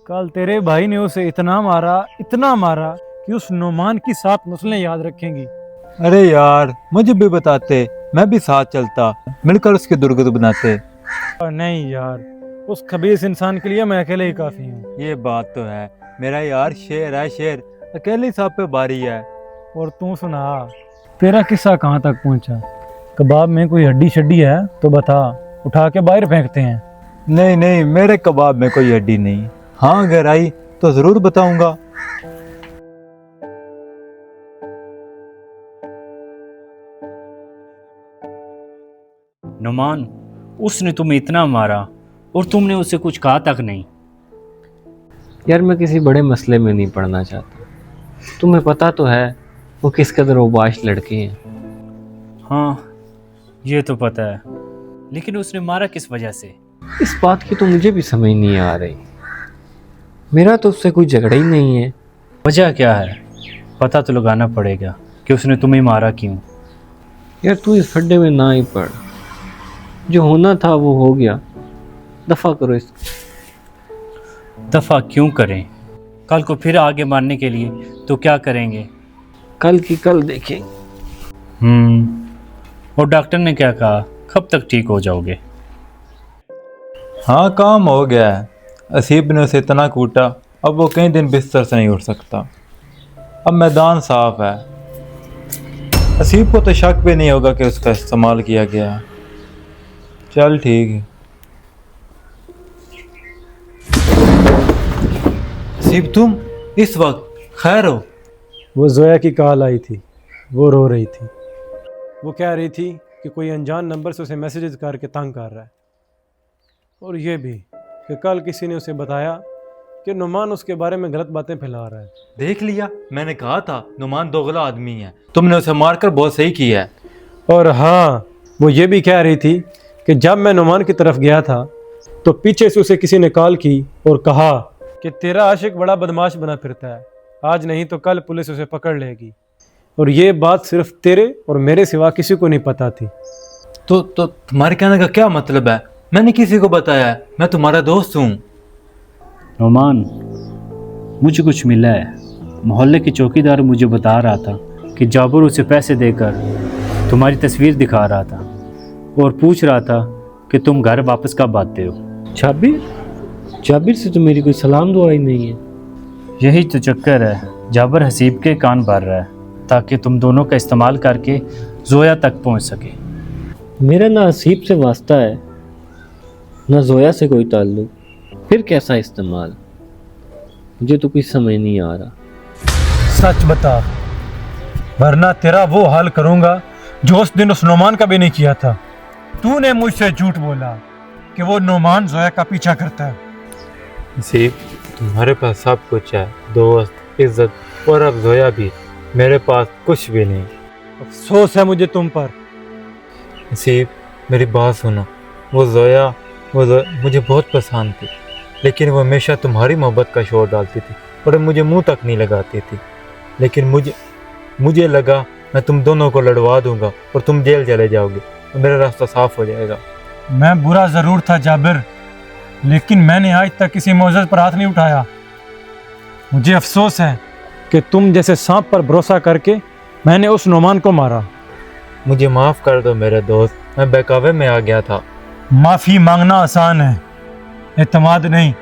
कल तेरे भाई ने उसे इतना मारा कि उस नुमान की 7 नस्लें याद रखेंगी। अरे यार, मुझे भी बताते, मैं भी साथ चलता, मिलकर उसके दुर्गत बनाते। और नहीं यार, उस खबीस इंसान के लिए मैं अकेले ही काफी हूँ। ये बात तो है, मेरा यार शेर है शेर, अकेले सांप पे भारी है। और तू सुना, तेरा किस्सा कहाँ तक पहुँचा? कबाब में कोई हड्डी शड्डी है तो बता, उठा के बाहर फेंकते हैं। नहीं नहीं, मेरे कबाब में कोई हड्डी नहीं। हाँ, अगर आई तो जरूर बताऊंगा। नुमान, उसने तुम्हें इतना मारा और तुमने उसे कुछ कहा तक नहीं। यार मैं किसी बड़े मसले में नहीं पड़ना चाहता। तुम्हें पता तो है वो किस कदर ओबाश लड़के हैं। हाँ, ये तो पता है, लेकिन उसने मारा किस वजह से? इस बात की तो मुझे भी समझ नहीं आ रही। मेरा तो उससे कोई झगड़ा ही नहीं है। वजह क्या है? पता तो लगाना पड़ेगा कि उसने तुम्हें मारा क्यों। यार तू इस खड्डे में ना ही पड़, जो होना था वो हो गया। दफा करो इसको। दफा क्यों करें? कल को फिर आगे मारने के लिए तो क्या करेंगे? कल की कल देखें। और डॉक्टर ने क्या कहा, कब तक ठीक हो जाओगे? हाँ, काम हो गया है। असीब ने उसे इतना कूटा, अब वो कई दिन बिस्तर से नहीं उठ सकता। अब मैदान साफ है। असीब को तो शक भी नहीं होगा कि उसका इस्तेमाल किया गया है। चल ठीक है। असीब, तुम इस वक्त खैर हो? वो जोया की कॉल आई थी, वो रो रही थी। वो कह रही थी कि कोई अनजान नंबर से उसे मैसेजेस करके तंग कर रहा है, और ये भी कि कल किसी ने उसे बताया कि नुमान उसके बारे में गलत बातें फैला रहा है। देख लिया, मैंने कहा था नुमान दोगला आदमी है। तुमने उसे मारकर बहुत सही किया है। और हाँ, वो ये भी कह रही थी कि जब मैं नुमान की तरफ गया था तो पीछे से उसे किसी ने कॉल की और कहा कि तेरा आशिक बड़ा बदमाश बना फिरता है, आज नहीं तो कल पुलिस उसे पकड़ लेगी। और ये बात सिर्फ तेरे और मेरे सिवा किसी को नहीं पता थी। तो तुम्हारे कहने का क्या मतलब है? मैंने किसी को बताया है, मैं तुम्हारा दोस्त हूँ। नुमान, मुझे कुछ मिला है। मोहल्ले के चौकीदार मुझे बता रहा था कि जाबिर उसे पैसे देकर तुम्हारी तस्वीर दिखा रहा था और पूछ रहा था कि तुम घर वापस कब आते हो। जाबिर से तो मेरी कोई सलाम दुआ ही नहीं है। यही तो चक्कर है, जाबिर हसीब के कान भर रहा है ताकि तुम दोनों का इस्तेमाल करके जोया तक पहुंच सके। मेरा ना हसीब से वास्ता है, ना जोया से कोई ताल्लुक, फिर कैसा इस्तेमाल? मुझे तो कुछ समझ नहीं आ रहा। सच बता, वरना तेरा वो हाल करूंगा जो उस दिन उस नुमान का भी नहीं किया था। तूने मुझसे झूठ बोला कि वो नुमान जोया का पीछा करता है। नसीब, तुम्हारे पास सब कुछ है, दोस्त, इज्जत, और अब जोया भी। मेरे पास कुछ भी नहीं। अफसोस है मुझे तुम पर। नसीब, मेरी बात सुनो। वो जोया मुझे बहुत पसंद थी, लेकिन वो हमेशा तुम्हारी मोहब्बत का शोर डालती थी और मुझे मुंह तक नहीं लगाती थी। लेकिन मुझे लगा मैं तुम दोनों को लड़वा दूंगा और तुम जेल चले जाओगे और मेरा रास्ता साफ हो जाएगा। मैं बुरा जरूर था जाबिर, लेकिन मैंने आज तक किसी मौजूद पर हाथ नहीं उठाया। मुझे अफसोस है कि तुम जैसे सांप पर भरोसा करके मैंने उस नुमान को मारा। मुझे माफ़ कर दो मेरे दोस्त, मैं बहकावे में आ गया था। माफ़ी मांगना आसान है, एतमाद नहीं।